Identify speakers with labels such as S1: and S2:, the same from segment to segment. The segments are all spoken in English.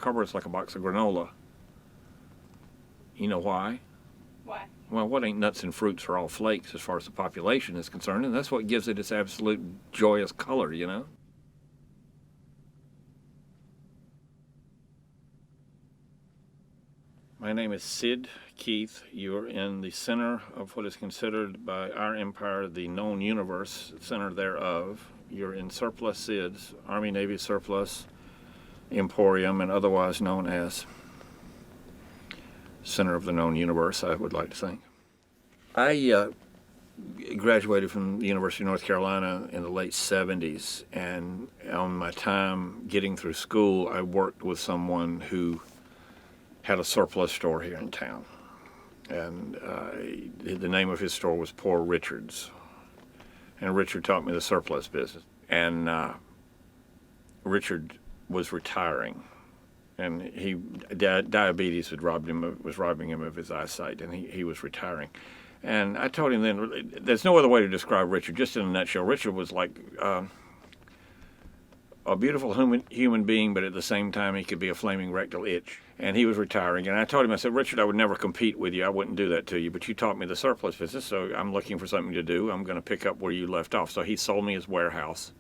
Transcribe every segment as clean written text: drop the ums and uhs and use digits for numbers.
S1: Carrboro is like a box of granola. You know why?
S2: Why?
S1: Well, what ain't nuts and fruits are all flakes as far as the population is concerned, and that's what gives it its absolute joyous color, you know? My name is Sid Keith. You're in the center of what is considered by our empire the known universe, center thereof. You're in Surplus Sid's Army Navy Surplus Emporium, and otherwise known as center of the known universe, I would like to think. I graduated from the University of North Carolina in the late 70s, and on my time getting through school, I worked with someone who had a surplus store here in town, and the name of his store was Poor Richard's, and Richard taught me the surplus business. And Richard was retiring, and diabetes was robbing him of his eyesight, and he was retiring. And I told him then, there's no other way to describe Richard, just in a nutshell. Richard was like a beautiful human being, but at the same time he could be a flaming rectal itch. And he was retiring, and I told him, I said, Richard, I would never compete with you. I wouldn't do that to you, but you taught me the surplus business, so I'm looking for something to do. I'm going to pick up where you left off. So he sold me his warehouse,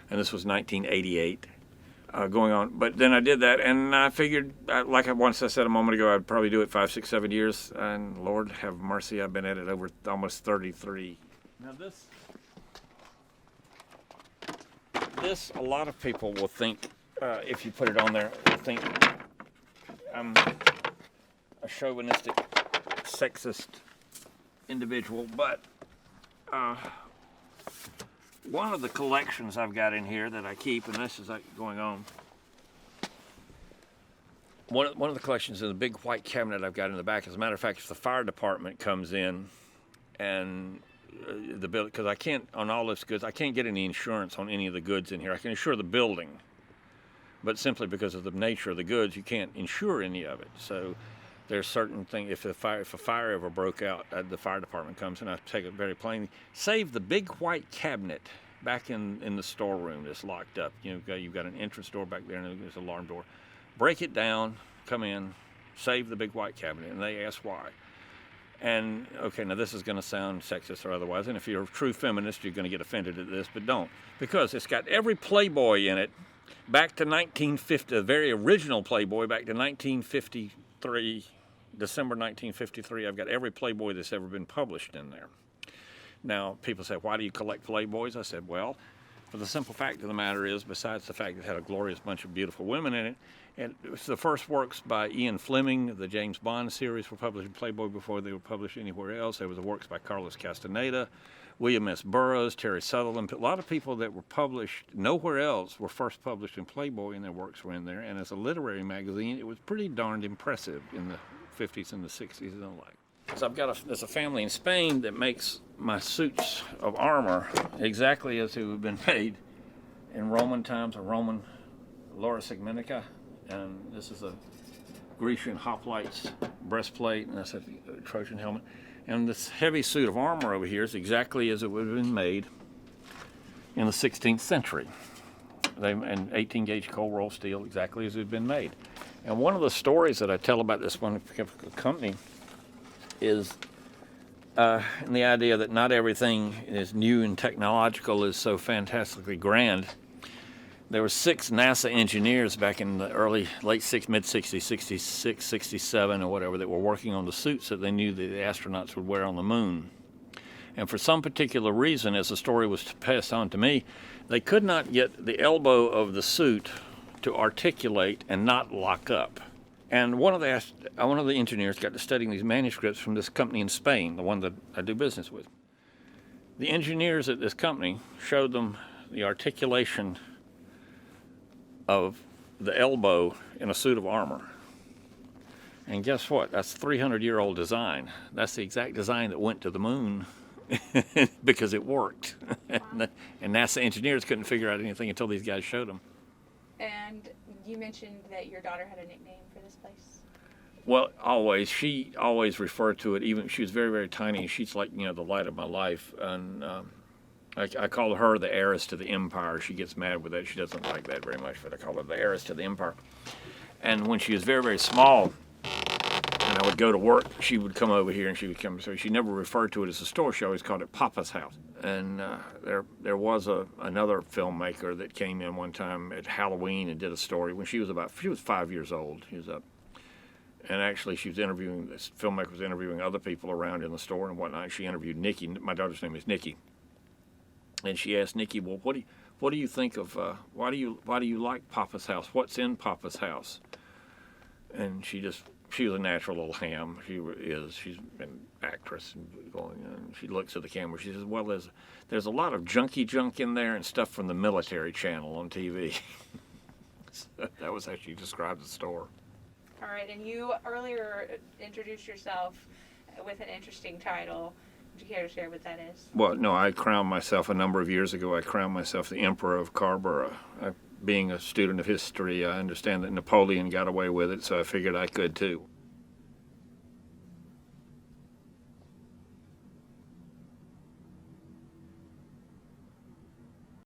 S1: and this was 1988 going on. But then I did that, and I figured, like once I said a moment ago, I'd probably do it 5, 6, 7 years, and Lord have mercy, I've been at it over almost 33. Now this a lot of people will think, if you put it on there, will think I'm a chauvinistic, sexist individual, but one of the collections I've got in here that I keep, and this is going on, one of the collections is a big white cabinet I've got in the back. As a matter of fact, if the fire department comes in and the building, because I can't, on all this goods, I can't get any insurance on any of the goods in here. I can insure the building, but simply because of the nature of the goods, you can't insure any of it. So there's certain things, if a fire ever broke out, the fire department comes in, I take it very plainly, save the big white cabinet back in the storeroom that's locked up. You've got an entrance door back there, and there's an alarm door. Break it down, come in, save the big white cabinet, and they ask why. And, okay, now this is going to sound sexist or otherwise, and if you're a true feminist, you're going to get offended at this, but don't. Because it's got every Playboy in it, back to 1950, the very original Playboy, back to 1953, December 1953. I've got every Playboy that's ever been published in there. Now, people say, why do you collect Playboys? I said, well, for the simple fact of the matter is, besides the fact it had a glorious bunch of beautiful women in it, and it was the first works by Ian Fleming. The James Bond series were published in Playboy before they were published anywhere else. There was the works by Carlos Castaneda, William S. Burroughs, Terry Sutherland. A lot of people that were published nowhere else were first published in Playboy, and their works were in there. And as a literary magazine, it was pretty darned impressive in the 50s and the 60s and the like. So there's a family in Spain that makes my suits of armor exactly as they have been made in Roman times, a Roman Laura Segmenica. And this is a Grecian hoplites breastplate, and that's a Trojan helmet. And this heavy suit of armor over here is exactly as it would have been made in the 16th century. And 18-gauge cold roll steel, exactly as it had been made. And one of the stories that I tell about this one company is the idea that not everything is new and technological is so fantastically grand. There were 6 NASA engineers back in the mid-60s, 66, 67 or whatever, that were working on the suits that they knew that the astronauts would wear on the moon. And for some particular reason, as the story was passed on to me, they could not get the elbow of the suit to articulate and not lock up. And one of the engineers got to studying these manuscripts from this company in Spain, the one that I do business with. The engineers at this company showed them the articulation of the elbow in a suit of armor. And guess what? That's a 300-year-old design. That's the exact design that went to the moon because it worked. And NASA engineers couldn't figure out anything until these guys showed them.
S2: And you mentioned that your daughter had a nickname for this place.
S1: Well, always. She always referred to it, even she was very, very tiny, and she's like, the light of my life. And I call her the heiress to the empire. She gets mad with that. She doesn't like that very much, but I call her the heiress to the empire. And when she was very, very small, and I would go to work, she would come over here and she would come. So she never referred to it as a store. She always called it Papa's house. And there was another filmmaker that came in one time at Halloween and did a story when she was 5 years old. She was up, and actually she was interviewing. This filmmaker was interviewing other people around in the store and whatnot. She interviewed Nikki. My daughter's name is Nikki, and she asked Nikki, "Well, what do you think of? Why do you like Papa's house? What's in Papa's house?" And she was a natural little ham. She's an actress and going. And she looks at the camera. She says, "Well, there's a lot of junky junk in there and stuff from the military channel on TV." So that was how she described the store.
S2: All right, and you earlier introduced yourself with an interesting title. Would you care to share what that is?
S1: Well, no, I crowned myself a number of years ago. I crowned myself the Emperor of Carrboro. Being a student of history, I understand that Napoleon got away with it, so I figured I could too.